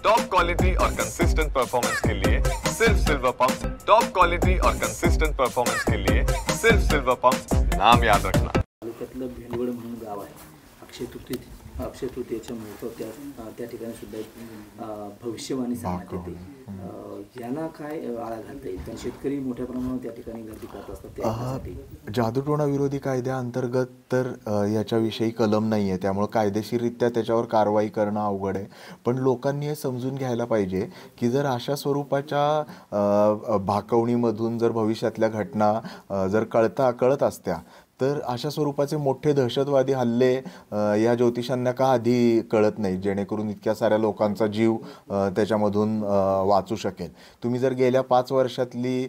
Top quality और consistent performance के लिए सिर्फ सिल्वर पंप। टॉप क्वालिटी और कंसिस्टेंट परफॉर्मेंस के लिए सिर्फ सिल्वर पंप, नाम याद रखना। तालुक्यातलं भेंडवड म्हणून गाव आहे। अक्षय तृतीयेच्या मुहूर्तावर त्या ठिकाणी सुद्धा भविष्यवाणी सांगण्यात येते। याला काय आळा घालता येईल? कारण शेतकरी मोठ्या प्रमाणात त्या ठिकाणी गर्दी करत असतात त्यासाठी। जादूटोणा विरोधी कायद्याअंतर्गत तर याच्याविषयी कलम नाही आहे, त्यामुळे कायदेशीररित्या त्याच्यावर कारवाई करणं अवघड आहे। पण लोकांनी हे समजून घ्यायला पाहिजे की जर अशा स्वरूपाच्या भाकवणीमधून जर भविष्यातल्या घटना जर कळत असत्या तर अशा स्वरूपाचे मोठे दहशतवादी हल्ले या ज्योतिषांना का आधी कळत नाही, जेणेकरून इतक्या साऱ्या लोकांचा जीव त्याच्यामधून वाचू शकेल। तुम्ही जर गेल्या 5 वर्षातली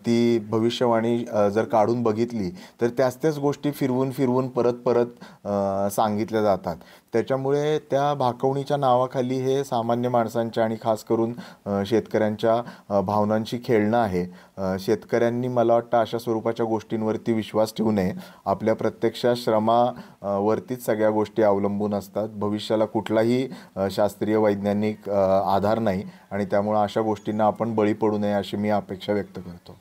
ती भविष्यवाणी जर काढून बघितली तर त्याच गोष्टी फिरवून परत सांगितल्या जातात। त्याच्यामुळे त्या भाकवणीच्या नावाखाली हे सामान्य माणसांच्या आणि खास करून शेतकऱ्यांच्या भावनांशी खेळणं आहे। शेतकऱ्यांनी मला वाटतं अशा स्वरूपाच्या गोष्टींवरती विश्वास ठेवू नये। आपल्या प्रत्यक्ष श्रमावरतीच सगळ्या गोष्टी अवलंबून असतात। भविष्याला कुठलाही शास्त्रीय वैज्ञानिक आधार नाही आणि त्यामुळे अशा गोष्टींना आपण बळी पडू नये अशी मी अपेक्षा व्यक्त करतो।